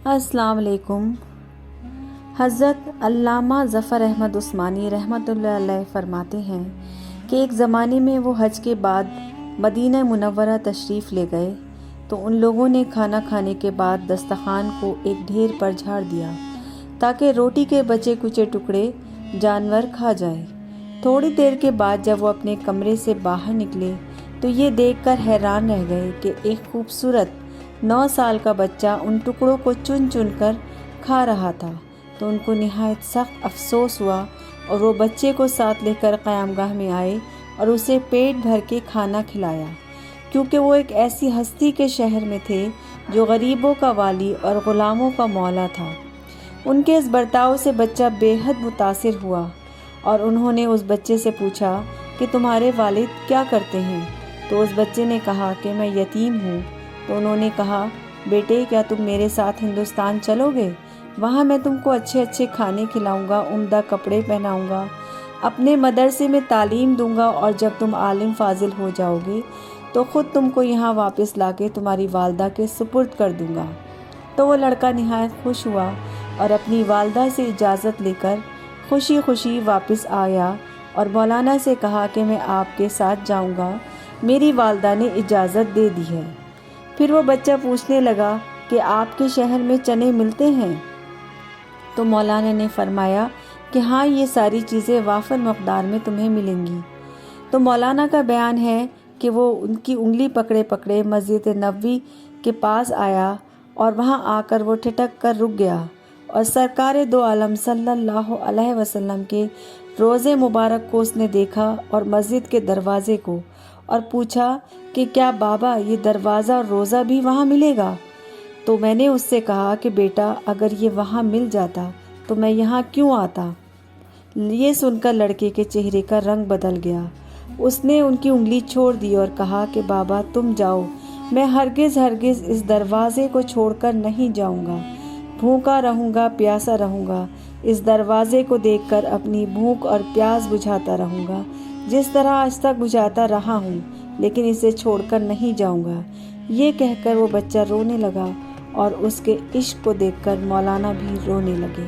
अस्सलाम वालेकुम। हज़रत अल्लामा ज़फ़र अहमद उस्मानी रहमतुल्लाह अलैह फरमाते हैं कि एक ज़माने में वो हज के बाद मदीना मुनव्वरा तशरीफ़ ले गए तो उन लोगों ने खाना खाने के बाद दस्तरखान को एक ढेर पर झाड़ दिया ताकि रोटी के बचे कुचे टुकड़े जानवर खा जाए। थोड़ी देर के बाद जब वो अपने कमरे से बाहर निकले तो ये देखकर हैरान रह गए कि एक खूबसूरत 9 साल का बच्चा उन टुकड़ों को चुन चुन कर खा रहा था। तो उनको निहायत सख्त अफसोस हुआ और वो बच्चे को साथ लेकर क़यामगाह में आए और उसे पेट भर के खाना खिलाया, क्योंकि वो एक ऐसी हस्ती के शहर में थे जो गरीबों का वाली और ग़ुलामों का मौला था। उनके इस बर्ताव से बच्चा बेहद मुतासिर हुआ और उन्होंने उस बच्चे से पूछा कि तुम्हारे वालिद क्या करते हैं। तो उस बच्चे ने कहा कि मैं यतीम हूँ। तो उन्होंने कहा, बेटे क्या तुम मेरे साथ हिंदुस्तान चलोगे? वहाँ मैं तुमको अच्छे अच्छे खाने खिलाऊंगा, उम्दा कपड़े पहनाऊंगा, अपने मदरसे में तालीम दूंगा और जब तुम आलिम फाजिल हो जाओगे तो ख़ुद तुमको यहाँ वापस लाके तुम्हारी वालदा के सुपुर्द कर दूंगा। तो वो लड़का निहायत खुश हुआ और अपनी वालदा से इजाज़त लेकर खुशी खुशी वापस आया और मौलाना से कहा कि मैं आपके साथ जाऊंगा, मेरी वालदा ने इजाज़त दे दी है। फिर वो बच्चा पूछने लगा कि आपके शहर में चने मिलते हैं? तो मौलाना ने फरमाया कि हाँ, ये सारी चीज़ें वाफर मकदार में तुम्हें मिलेंगी। तो मौलाना का बयान है कि वो उनकी उंगली पकड़े पकड़े मस्जिद नबवी के पास आया और वहाँ आकर वो ठिठक कर रुक गया और सरकार दो आलम सल्लल्लाहु अलैहि वसल्लम के रोज़े मुबारक को उसने देखा और मस्जिद के दरवाज़े को, और पूछा कि क्या बाबा ये दरवाज़ा और रोज़ा भी वहाँ मिलेगा? तो मैंने उससे कहा कि बेटा अगर ये वहाँ मिल जाता तो मैं यहाँ क्यों आता। ये सुनकर लड़के के चेहरे का रंग बदल गया। उसने उनकी उंगली छोड़ दी और कहा कि बाबा तुम जाओ, मैं हरगिज़ हरगिज़ इस दरवाज़े को छोड़कर नहीं जाऊँगा। भूखा रहूँगा, प्यासा रहूँगा, इस दरवाज़े को देखकर अपनी भूख और प्यास बुझाता रहूँगा जिस तरह आज तक बुझाता रहा हूँ, लेकिन इसे छोड़कर नहीं जाऊँगा। ये कहकर वो बच्चा रोने लगा और उसके इश्क को देखकर मौलाना भी रोने लगे।